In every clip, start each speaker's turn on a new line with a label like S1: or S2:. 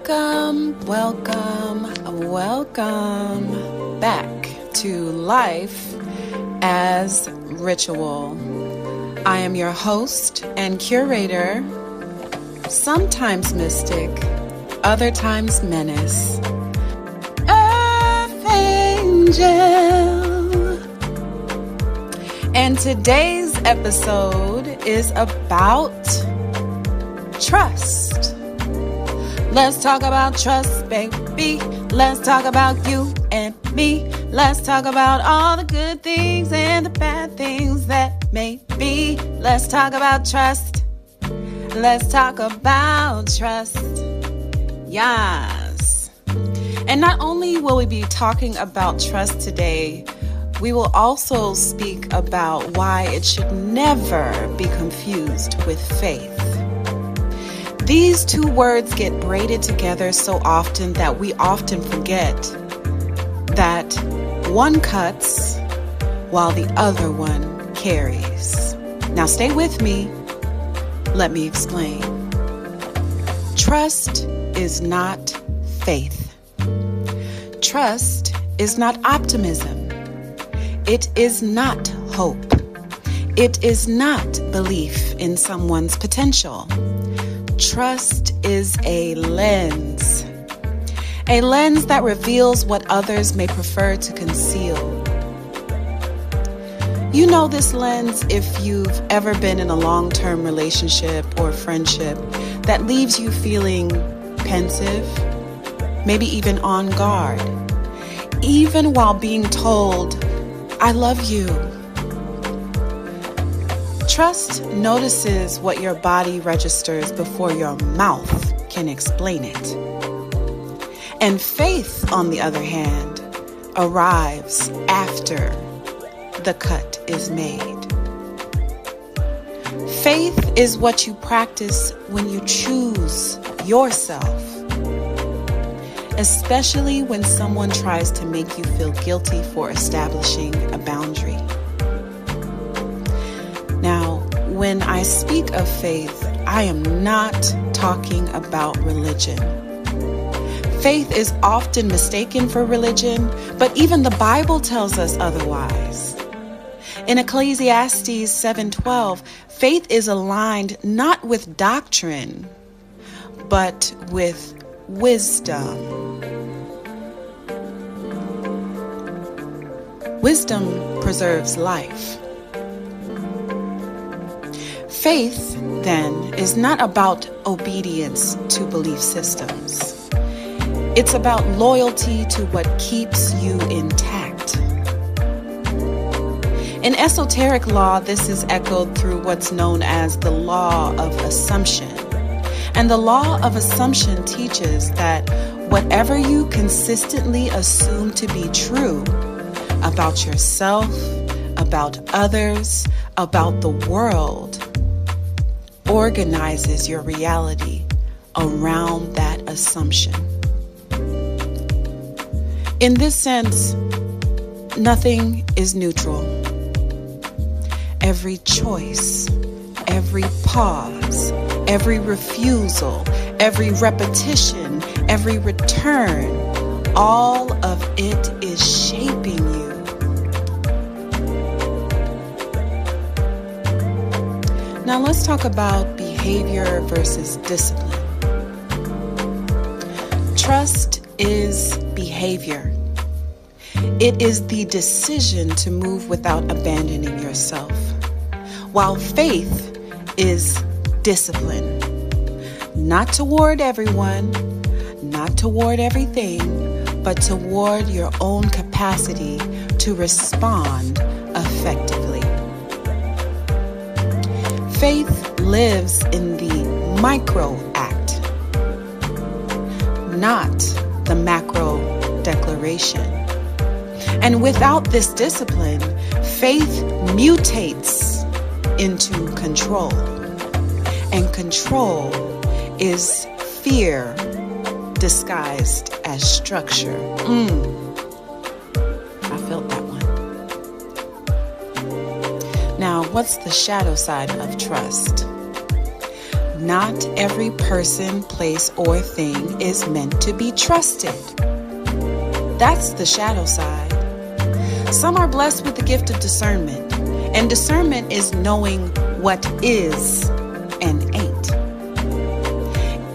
S1: Welcome back to Life as Ritual. I am your host and curator, sometimes mystic, other times menace, Erf.angl. And today's episode is about trust. Let's talk about trust, baby. Let's talk about you and me. Let's talk about all the good things and the bad things that may be. Let's talk about trust. Let's talk about trust. Yes. And not only will we be talking about trust today, we will also speak about why it should never be confused with faith. These two words get braided together so often that we often forget that one cuts while the other one carries. Now stay with me. Let me explain. Trust is not faith. Trust is not optimism. It is not hope. It is not belief in someone's potential. Trust is a lens that reveals what others may prefer to conceal. You know this lens if you've ever been in a long-term relationship or friendship that leaves you feeling pensive, maybe even on guard, even while being told, "I love you." Trust notices what your body registers before your mouth can explain it. And faith, on the other hand, arrives after the cut is made. Faith is what you practice when you choose yourself, especially when someone tries to make you feel guilty for establishing a boundary. Now, when I speak of faith, I am not talking about religion. Faith is often mistaken for religion, but even the Bible tells us otherwise. In Ecclesiastes 7:12, faith is aligned not with doctrine, but with wisdom. Wisdom preserves life. Faith, then, is not about obedience to belief systems. It's about loyalty to what keeps you intact. In esoteric law, this is echoed through what's known as the law of assumption. And the law of assumption teaches that whatever you consistently assume to be true about yourself, about others, about the world, organizes your reality around that assumption. In this sense, nothing is neutral. Every choice, every pause, every refusal, every repetition, every return, all of it is shaping you. Now let's talk about behavior versus discipline. Trust is behavior. It is the decision to move without abandoning yourself, while faith is discipline. Not toward everyone, not toward everything, but toward your own capacity to respond effectively. Faith lives in the micro act, not the macro declaration. And without this discipline, faith mutates into control. And control is fear disguised as structure. I felt that one. Now, what's the shadow side of trust? Not every person, place, or thing is meant to be trusted. That's the shadow side. Some are blessed with the gift of discernment, and discernment is knowing what is and ain't.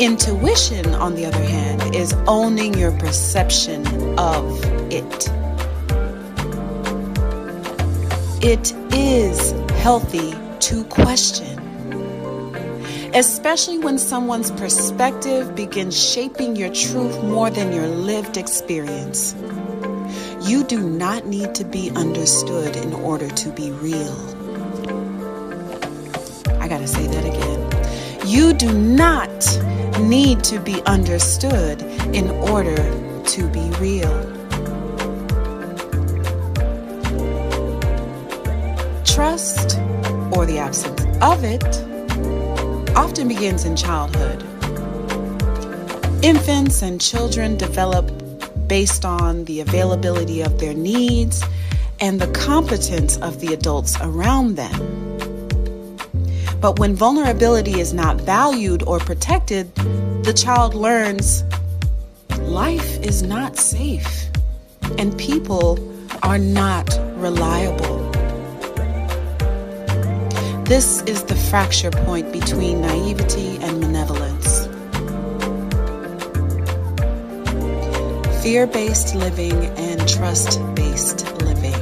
S1: Intuition, on the other hand, is owning your perception of it. It is healthy to question, especially when someone's perspective begins shaping your truth more than your lived experience. You do not need to be understood in order to be real. I gotta say that again. You do not need to be understood in order to be real. Trust, or the absence of it, often begins in childhood. Infants and children develop based on the availability of their needs and the competence of the adults around them. But when vulnerability is not valued or protected, the child learns life is not safe and people are not reliable. This is the fracture point between naivety and malevolence. Fear-based living and trust-based living.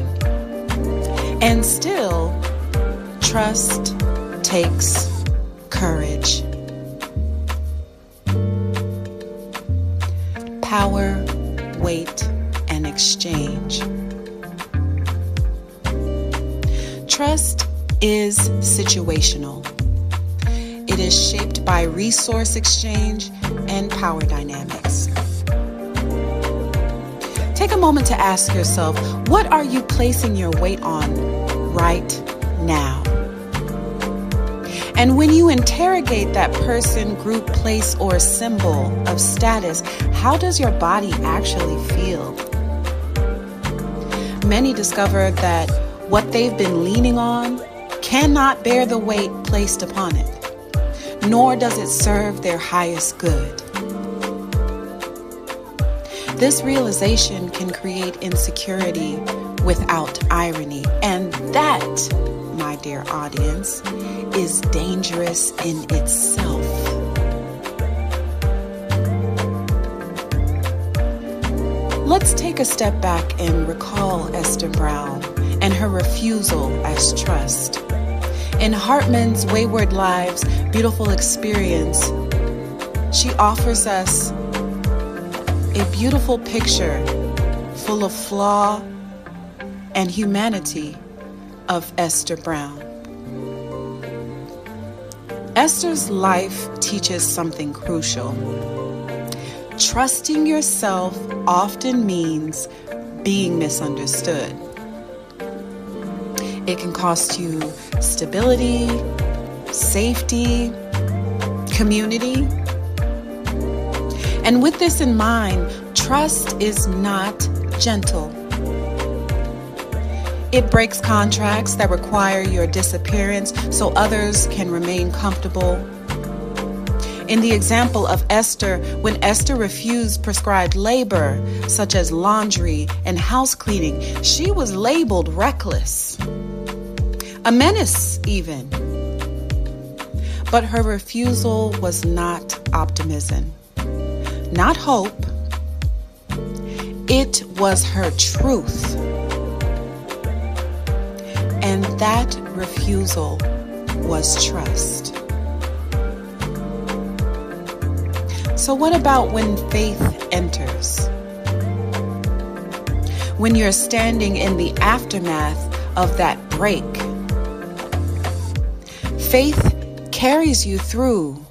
S1: And still, trust takes courage. Power, weight, and exchange. Trust is situational. It is shaped by resource exchange and power dynamics. Take a moment to ask yourself, what are you placing your weight on right now? And when you interrogate that person, group, place, or symbol of status, how does your body actually feel? Many discover that what they've been leaning on cannot bear the weight placed upon it, nor does it serve their highest good. This realization can create insecurity without irony, and that, my dear audience, is dangerous in itself. Let's take a step back and recall Esther Brown and her refusal as trust. In Hartman's Wayward Lives, Beautiful Experience, she offers us a beautiful picture full of flaw and humanity of Esther Brown. Esther's life teaches something crucial. Trusting yourself often means being misunderstood. It can cost you stability, safety, community. And with this in mind, trust is not gentle. It breaks contracts that require your disappearance so others can remain comfortable. In the example of Esther, when Esther refused prescribed labor, such as laundry and house cleaning, she was labeled reckless, a menace even. But her refusal was not optimism, not hope. It was her truth. And that refusal was trust. So what about when faith enters? When you're standing in the aftermath of that break, faith carries you through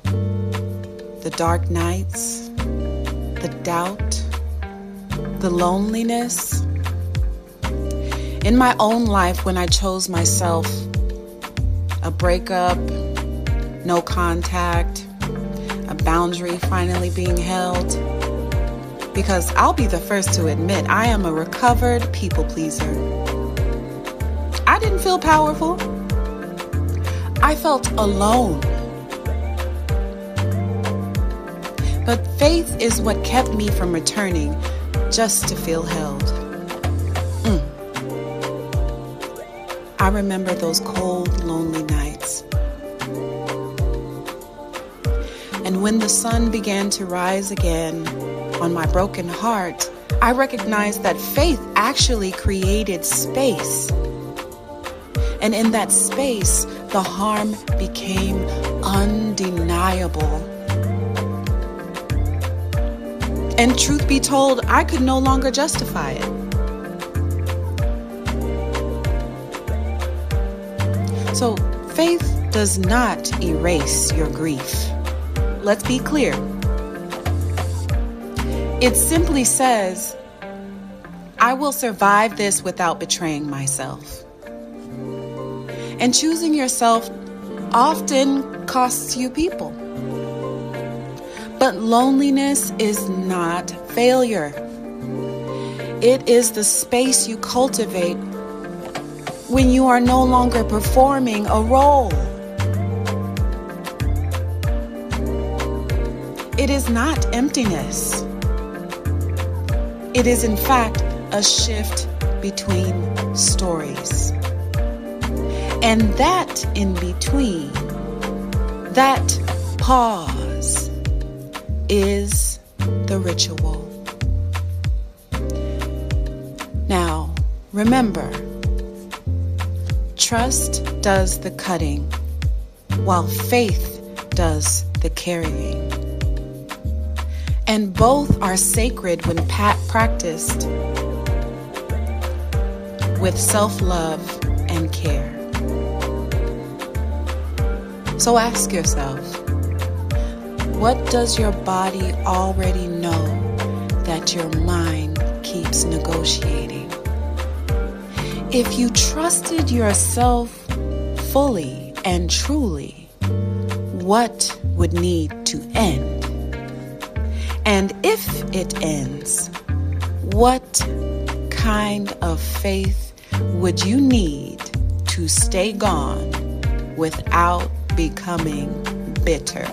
S1: the dark nights, the doubt, the loneliness. In my own life, when I chose myself, a breakup, no contact, a boundary finally being held, because I'll be the first to admit I am a recovered people pleaser. I didn't feel powerful. I felt alone. But faith is what kept me from returning just to feel held. I remember those cold, lonely nights. And when the sun began to rise again on my broken heart, I recognized that faith actually created space. And in that space, the harm became undeniable. And truth be told, I could no longer justify it. So, faith does not erase your grief. Let's be clear. It simply says, I will survive this without betraying myself. And choosing yourself often costs you people. But loneliness is not failure. It is the space you cultivate when you are no longer performing a role. It is not emptiness. It is, in fact, a shift between stories. And that in between, that pause, is the ritual. Now, remember, trust does the cutting, while faith does the carrying. And both are sacred when practiced with self-love and care. So ask yourself, what does your body already know that your mind keeps negotiating? If you trusted yourself fully and truly, what would need to end? And if it ends, what kind of faith would you need to stay gone without becoming bitter?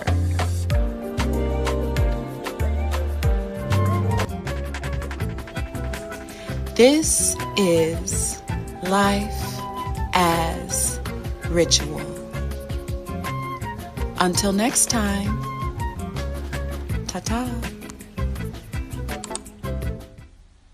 S1: This is Life as Ritual. Until next time, ta-ta.